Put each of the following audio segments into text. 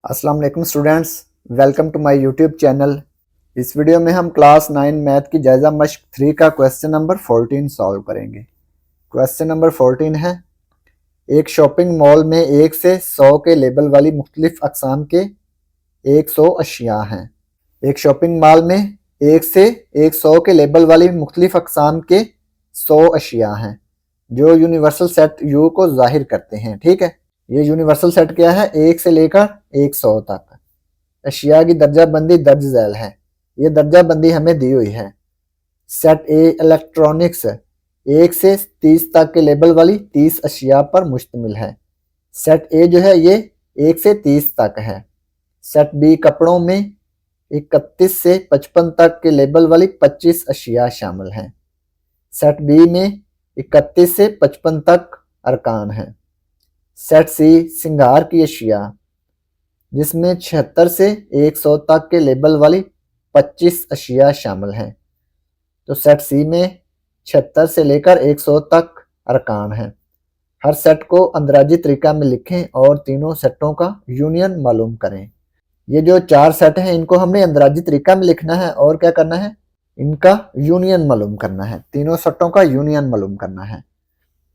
अस्सलाम वालेकुम students, welcome to my YouTube channel. इस वीडियो में हम क्लास 9 मैथ की जायज़ा मश्क 3 का क्वेश्चन नंबर 14 सॉल्व करेंगे। क्वेश्चन नंबर 14 है, एक शॉपिंग मॉल में 1 से 100 के लेबल वाली मुख्तलिफ अक़साम के 100 अशिया हैं। एक शॉपिंग मॉल में 1 से 100 के लेबल वाली मुख्तलिफ अक़साम के 100 अशिया हैं जो यूनिवर्सल सेट यू को ज़ाहिर करते हैं। ठीक है, ये यूनिवर्सल सेट क्या है? 1 से लेकर 100 तक। अशिया की दर्जा बंदी दर्ज झैल है। ये दर्जा बंदी हमें दी हुई है। सेट ए इलेक्ट्रॉनिक्स 1 से 30 तक के लेबल वाली 30 अशिया पर मुश्तमिल है। सेट ए जो है ये 1 से 30 तक है। सेट बी कपड़ों में 31 से 55 तक के लेबल वाली 25 अशिया शामिल हैं। सेट बी में 31 से 55 तक अरकान हैं। सेट सी सिंगार की अशिया जिसमें 76 से 100 तक के लेबल वाली 25 अशिया शामिल हैं। तो सेट सी में 76 से लेकर 100 तक अरकान हैं। हर सेट को अंदराजी तरीका में लिखें और तीनों सेटों का यूनियन मालूम करें। ये जो 4 सेट हैं इनको हमने अंदराजी तरीका में लिखना है और क्या करना है, इनका यूनियन मालूम करना है। तीनों सेटों का यूनियन मालूम करना है।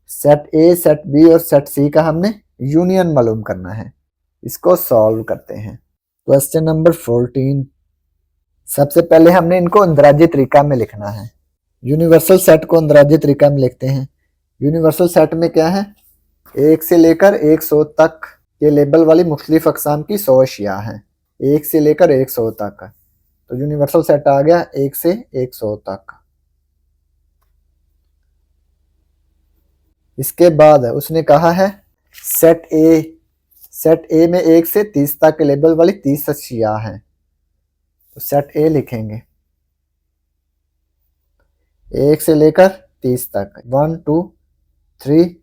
सेट ए, सेट बी और सेट सी का हमने यूनियन मालूम करना है। इसको सॉल्व करते हैं। क्वेश्चन नंबर 14, सबसे पहले हमने इनको अंदराजी तरीका में लिखना है। यूनिवर्सल सेट को अंदराजी तरीका में लिखते हैं। यूनिवर्सल सेट में क्या है, 1 से लेकर 100 तक के लेबल वाली मुख्तलिफ अक़साम की 100 अशिया हैं। 1 से लेकर 100 तक, तो यूनिवर्सल सेट आ गया 1 से 100 तक। इसके बाद उसने कहा है सेट ए में 1 से 30 तक के लेबल वाली 30 अशिया हैं। तो सेट ए लिखेंगे 1 से लेकर 30 तक, 1 2 3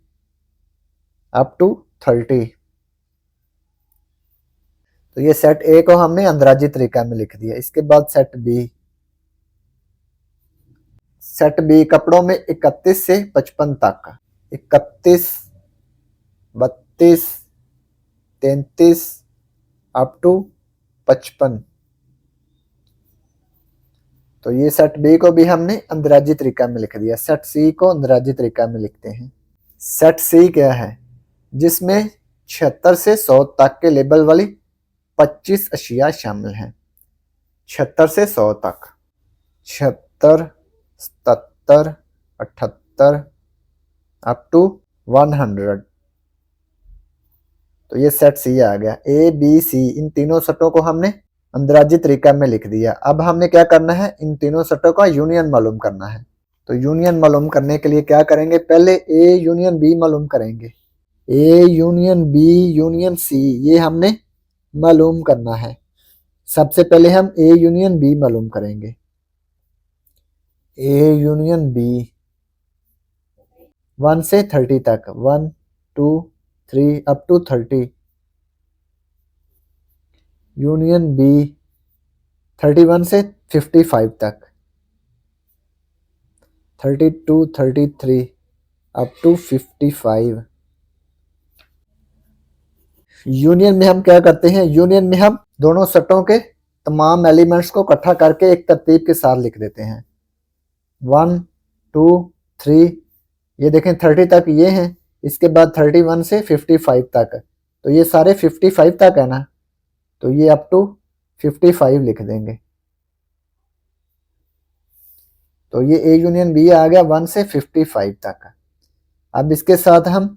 अप टू 30। तो ये सेट ए को हमने अंदराजी तरीका में लिख दिया। इसके बाद सेट बी कपड़ों में 31 से 55 तक, 31 32 33 अप टू 55। तो ये सेट बी को भी हमने अंदराजी तरीका में लिख दिया। सेट सी को अंदराजी तरीका में लिखते हैं। सेट सी क्या है, जिसमें 76 से 100 तक के लेबल वाली 25 अशिया शामिल हैं। 76 से 100 तक, 76 77 78 अप टू 100। तो ये सेट सी आ गया। ए बी सी इन तीनों सेटों को हमने अंदराजी तरीका में लिख दिया। अब हमने क्या करना है, इन तीनों सेटों का यूनियन मालूम करना है। तो यूनियन मालूम करने के लिए क्या करेंगे, पहले ए यूनियन बी मालूम करेंगे। A union B union C ये हमने मालूम करना है। सबसे पहले हम ए यूनियन बी मालूम करेंगे। ए यूनियन बी 1 से 30 तक, 1 2 3 अप टू 30। यूनियन बी 31 से 55 तक, 32 33 अप टू 55। यूनियन में हम क्या करते हैं, यूनियन में हम दोनों सेटों के तमाम एलिमेंट्स को इकट्ठा करके एक तरतीब के साथ लिख देते हैं। 1 2 3, ये देखें 30 तक ये हैं। इसके बाद 31 से 55 तक, तो ये सारे 55 तक है ना, तो ये अप टू 55 लिख देंगे। तो ये ए यूनियन बी आ गया 1 से 55 तक। अब इसके साथ हम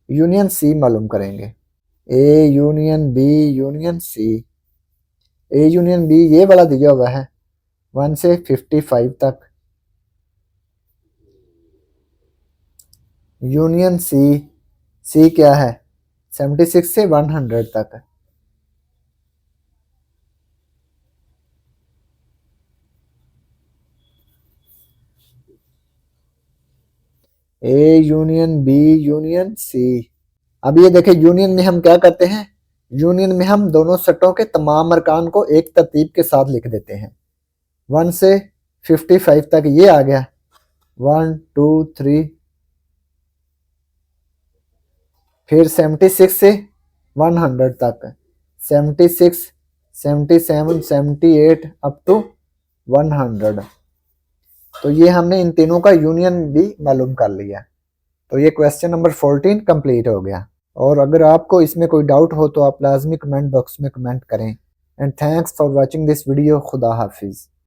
यूनियन सी मालूम करेंगे। A union B union C, A union B ये वाला दिया हुआ है 1 से 55 तक। यूनियन सी क्या है, 76 से 100 तक। A union B union C. अब ये देखें यूनियन में हम क्या करते हैं, यूनियन में हम दोनों सेटों के तमाम अरकान को एक तरतीब के साथ लिख देते हैं। 1 से 55 तक ये आ गया, 1 2 3, फिर 76 से 100 तक, 76, 77, 78 अप टू 100। तो ये हमने इन तीनों का यूनियन भी मालूम कर लिया। तो ये क्वेश्चन नंबर 14 कंप्लीट हो गया। और अगर आपको इसमें कोई डाउट हो तो आप लाजमी कमेंट बॉक्स में कमेंट करें। And thanks for watching this video. खुदा हाफिज़।